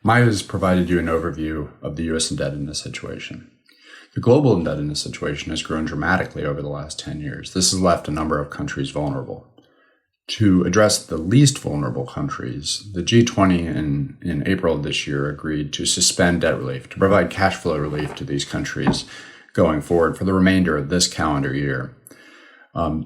Maya has provided you an overview of the U.S. indebtedness situation. The global indebtedness situation has grown dramatically over the last 10 years. This has left a number of countries vulnerable. To address the least vulnerable countries, the G20 in April of this year agreed to suspend debt relief, to provide cash flow relief to these countries going forward for the remainder of this calendar year.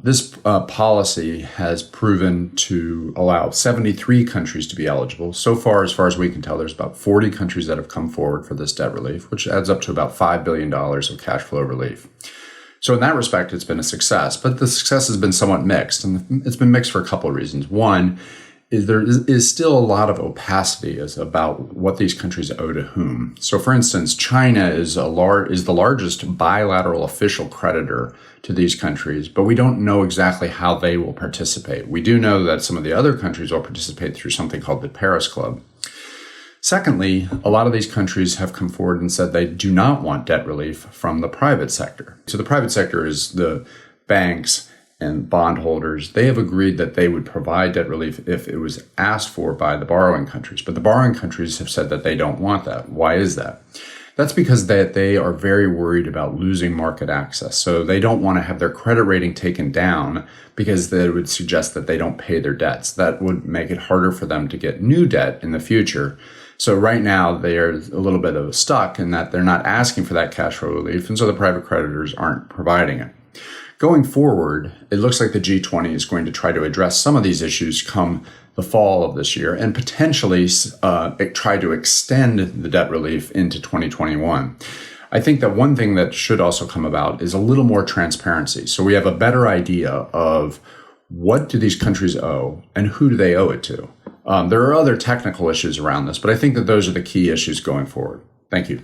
This policy has proven to allow 73 countries to be eligible. So far as we can tell, there's about 40 countries that have come forward for this debt relief, which adds up to about $5 billion of cash flow relief. So in that respect, it's been a success, but the success has been somewhat mixed, and it's been mixed for a couple of reasons. One is there is still a lot of opacity about what these countries owe to whom. So for instance, China is the largest bilateral official creditor to these countries, but we don't know exactly how they will participate. We do know that some of the other countries will participate through something called the Paris Club. Secondly, a lot of these countries have come forward and said they do not want debt relief from the private sector. So the private sector is the banks and bondholders. They have agreed that they would provide debt relief if it was asked for by the borrowing countries. But the borrowing countries have said that they don't want that. Why is that? That's because they are very worried about losing market access. So they don't want to have their credit rating taken down because that would suggest that they don't pay their debts. That would make it harder for them to get new debt in the future. So right now they are a little bit of stuck in that they're not asking for that cash flow relief, and so the private creditors aren't providing it. Going forward, it looks like the G20 is going to try to address some of these issues come the fall of this year and potentially try to extend the debt relief into 2021. I think that one thing that should also come about is a little more transparency. So we have a better idea of what do these countries owe and who do they owe it to. There are other technical issues around this, but I think that those are the key issues going forward. Thank you.